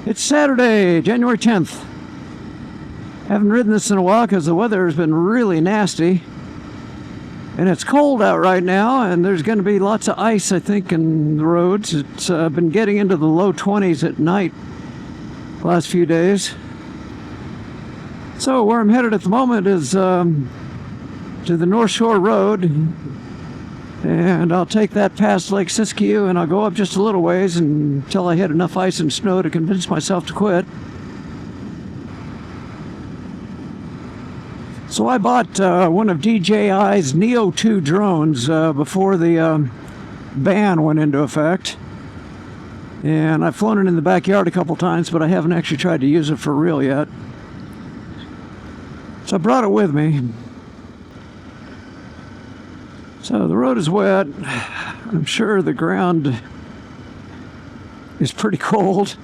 It's Saturday, January 10th. Haven't ridden this in a while because the weather has been really nasty. And it's cold out right now, and there's going to be lots of ice, I think, in the roads. It's been getting into the low 20s at night the last few days. So where I'm headed at the moment is to the North Shore Road. And I'll take that past Lake Siskiyou, and I'll go up just a little ways until I hit enough ice and snow to convince myself to quit. So I bought one of DJI's Neo2 drones before the ban went into effect. And I've flown it in the backyard a couple times, but I haven't actually tried to use it for real yet. So I brought it with me. So the road is wet. I'm sure the ground is pretty cold.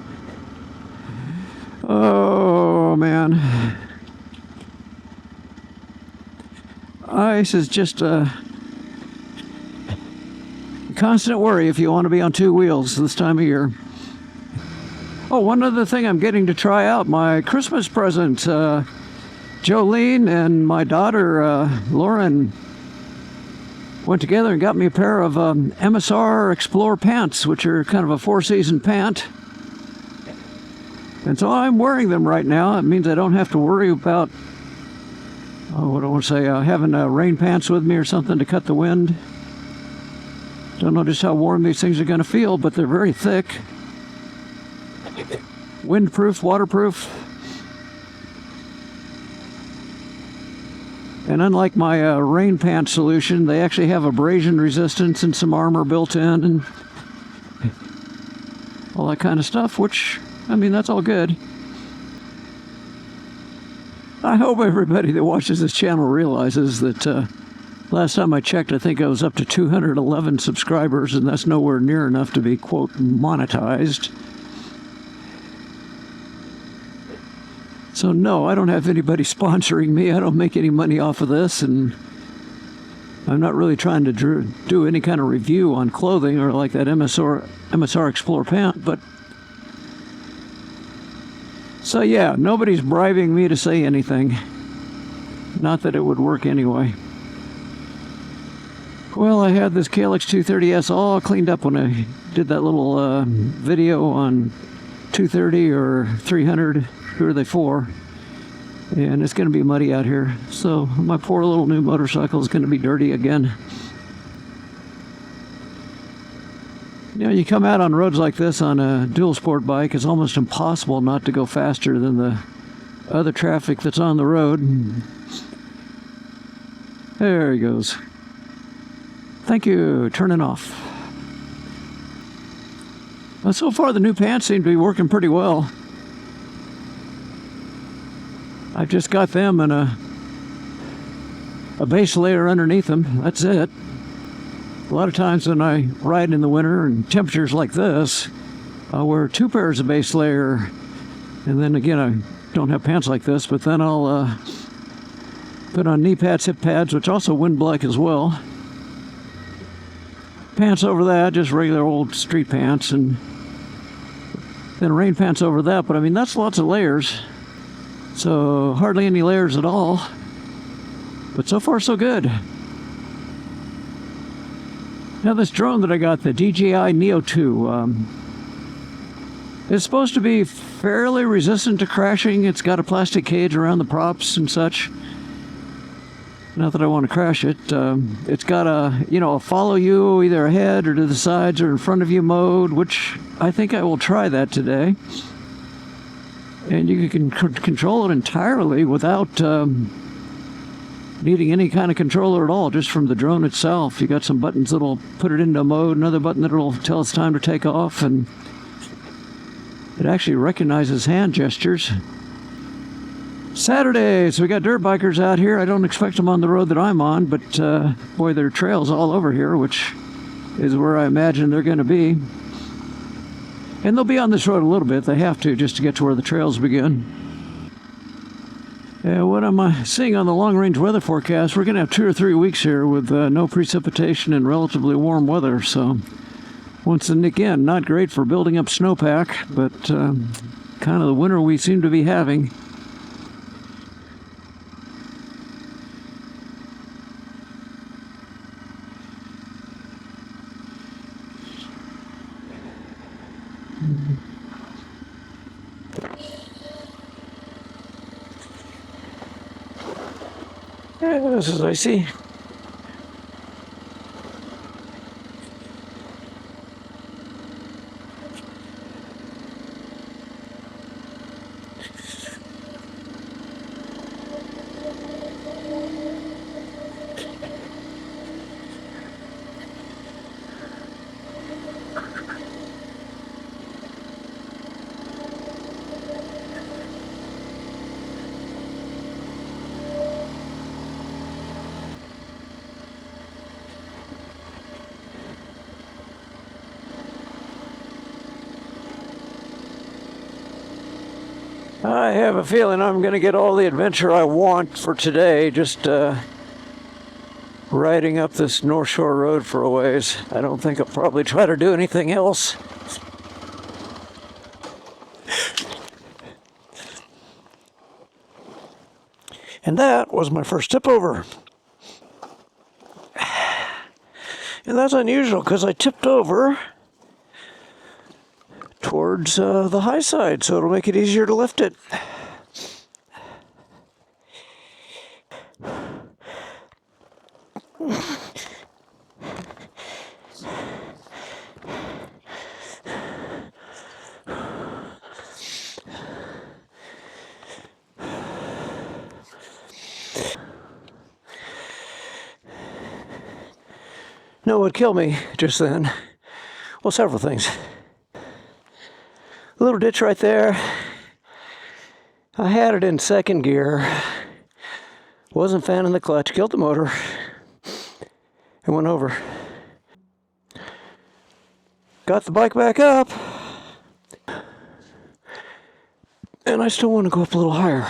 Oh, man. Ice is just a constant worry if you want to be on two wheels this time of year. Oh, one other thing I'm getting to try out, my Christmas present. Joline and my daughter, Lauren, went together and got me a pair of MSR Explore pants, which are kind of a four-season pant. And so I'm wearing them right now. It means I don't have to worry about, what do I want to say, having rain pants with me or something to cut the wind. Don't know just how warm these things are going to feel, but they're very thick. Windproof, waterproof. And unlike my rain pants solution, they actually have abrasion resistance and some armor built in and all that kind of stuff, which, I mean, that's all good. I hope everybody that watches this channel realizes that last time I checked, I think I was up to 211 subscribers, and that's nowhere near enough to be, quote, monetized. So no, I don't have anybody sponsoring me. I don't make any money off of this, and I'm not really trying to do any kind of review on clothing or like that MSR Explore pant, but so yeah, nobody's bribing me to say anything. Not that it would work anyway. Well, I had this klx230s all cleaned up when I did that little video on 230 or 300. Who are they for? And it's going to be muddy out here. So my poor little new motorcycle is going to be dirty again. You know, you come out on roads like this on a dual sport bike, it's almost impossible not to go faster than the other traffic that's on the road. There he goes. Thank you. Turning off. Well, so far the new pants seem to be working pretty well. I've just got them and a base layer underneath them. That's it. A lot of times when I ride in the winter and temperatures like this, I'll wear two pairs of base layer. And then again, I don't have pants like this, but then I'll put on knee pads, hip pads, which also wind black as well. Pants over that, just regular old street pants, and then rain pants over that. But I mean, that's lots of layers. So hardly any layers at all, but so far so good. Now this drone that I got, the DJI Neo2, is supposed to be fairly resistant to crashing. It's got a plastic cage around the props and such. Not that I want to crash it. It's got a follow you either ahead or to the sides or in front of you mode, which I think I will try that today. And you can control it entirely without needing any kind of controller at all, just from the drone itself. You got some buttons that'll put it into mode, another button that'll tell it's time to take off, and it actually recognizes hand gestures. Saturday, so we got dirt bikers out here. I don't expect them on the road that I'm on, but boy, there are trails all over here, which is where I imagine they're going to be. And they'll be on this road a little bit. They have to, just to get to where the trails begin. What am I seeing on the long-range weather forecast? We're going to have 2 or 3 weeks here with no precipitation and relatively warm weather. So, once again, not great for building up snowpack, but kind of the winter we seem to be having. Yeah, this is icy. I have a feeling I'm going to get all the adventure I want for today, just riding up this North Shore Road for a ways. I don't think I'll probably try to do anything else. And that was my first tip over. And that's unusual because I tipped over towards the high side, so it'll make it easier to lift it. No, what would kill me just then? Well, several things. A little ditch right there. I had it in second gear. Wasn't fanning the clutch. Killed the motor. And went over. Got the bike back up. And I still want to go up a little higher.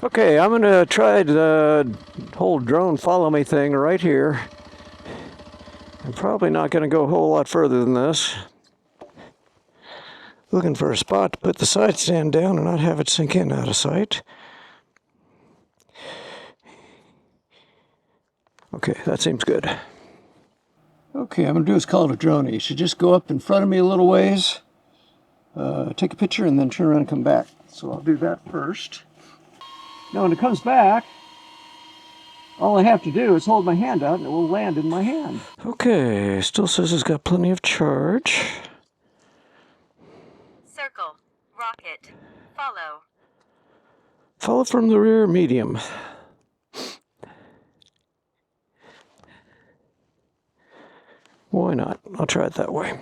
Okay, I'm going to try the whole drone follow me thing right here. I'm probably not going to go a whole lot further than this. Looking for a spot to put the side stand down and not have it sink in out of sight. Okay, that seems good. Okay, I'm going to do is call it a drone. You should just go up in front of me a little ways, take a picture, and then turn around and come back. So I'll do that first. Now when it comes back, all I have to do is hold my hand out and it will land in my hand. Okay, still says it's got plenty of charge. Circle, rocket, follow. Follow from the rear, medium. Why not? I'll try it that way.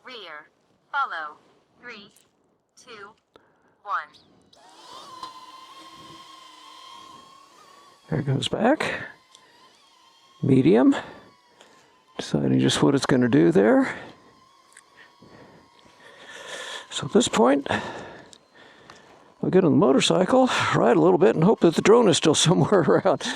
Rear, follow. 3, 2, 1. There it goes back. Medium. Deciding just what it's going to do there. So at this point, I'll get on the motorcycle, ride a little bit, and hope that the drone is still somewhere around.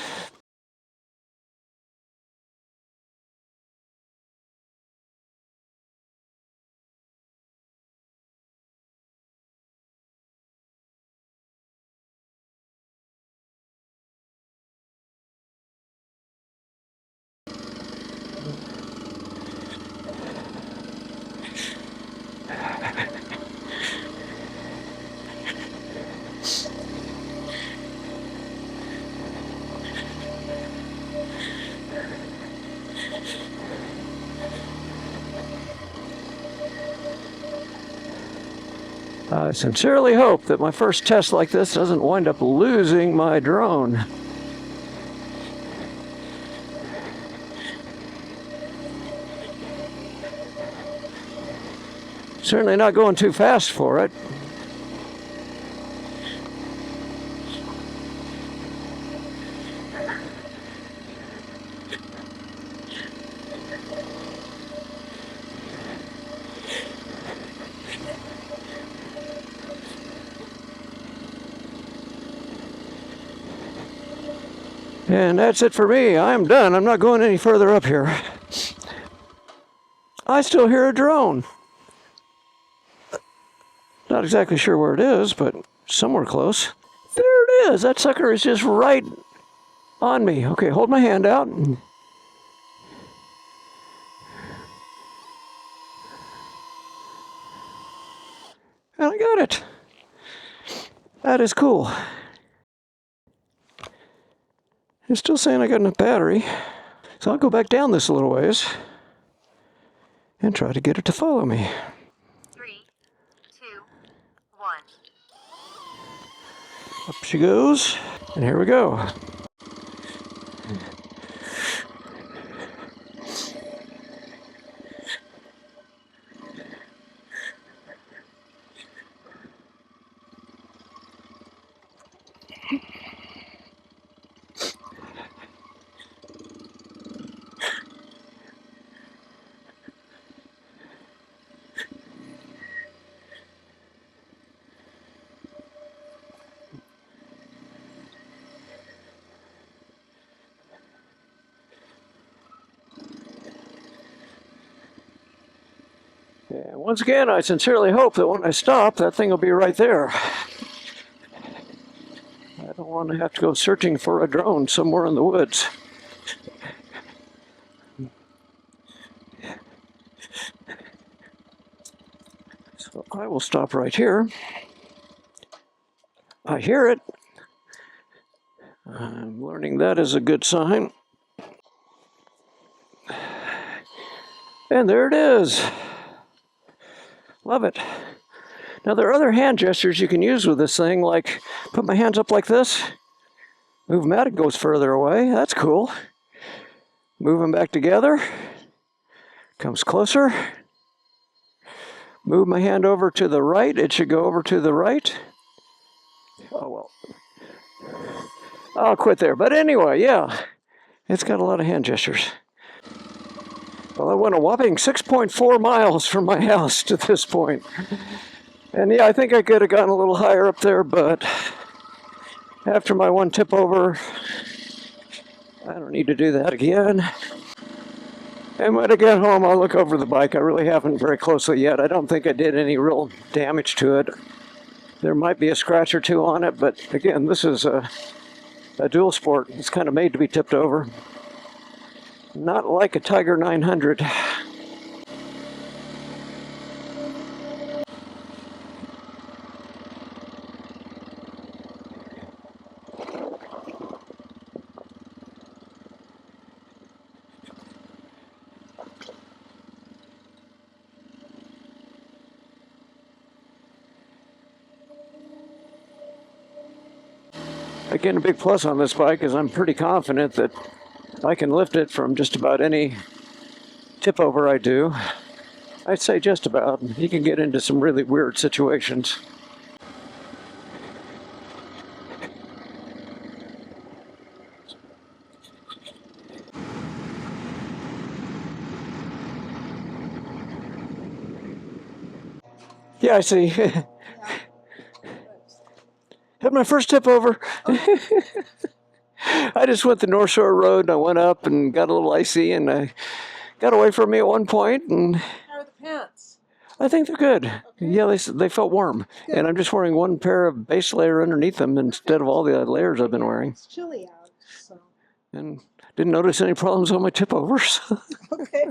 I sincerely hope that my first test like this doesn't wind up losing my drone. Certainly not going too fast for it. And that's it for me. I'm done. I'm not going any further up here. I still hear a drone. Not exactly sure where it is, but somewhere close. There it is. That sucker is just right on me. Okay, hold my hand out. And I got it. That is cool. It's still saying I got enough battery. So I'll go back down this a little ways and try to get it to follow me. 3, 2, 1. Up she goes, and here we go. And once again, I sincerely hope that when I stop, that thing will be right there. I don't want to have to go searching for a drone somewhere in the woods. So I will stop right here. I hear it. I'm learning that is a good sign. And there it is. Love it. Now there are other hand gestures you can use with this thing, like put my hands up like this. Move them out, it goes further away. That's cool. Move them back together. Comes closer. Move my hand over to the right. It should go over to the right. Oh well. I'll quit there. But anyway, yeah. It's got a lot of hand gestures. Well, I went a whopping 6.4 miles from my house to this point. And yeah, I think I could have gotten a little higher up there, but after my one tip over, I don't need to do that again. And when I get home, I'll look over the bike. I really haven't very closely yet. I don't think I did any real damage to it. There might be a scratch or two on it, but again, this is a dual sport. It's kind of made to be tipped over. Not like a Tiger 900. Again, a big plus on this bike is I'm pretty confident that I can lift it from just about any tip over I do. I'd say just about. You can get into some really weird situations. Yeah, I see. Had my first tip over. I just went the North Shore Road and I went up and got a little icy and I got away from me at one point. And how are the pants? I think they're good. Okay. Yeah, they felt warm. Good. And I'm just wearing one pair of base layer underneath them instead of all the layers I've been wearing. It's chilly out, so. And didn't notice any problems on my tip overs. Okay.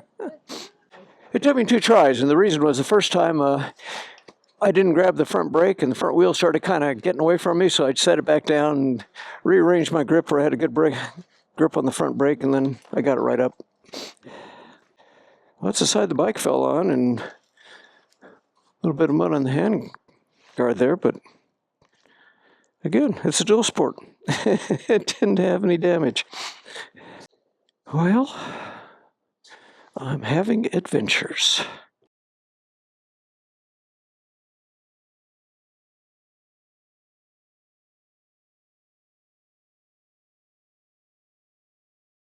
It took me 2 tries, and the reason was the first time I didn't grab the front brake and the front wheel started kind of getting away from me, so I set it back down and rearranged my grip where I had a good grip on the front brake, and then I got it right up. Well, that's the side the bike fell on, and a little bit of mud on the hand guard there, but again, it's a dual sport. It didn't have any damage. Well, I'm having adventures.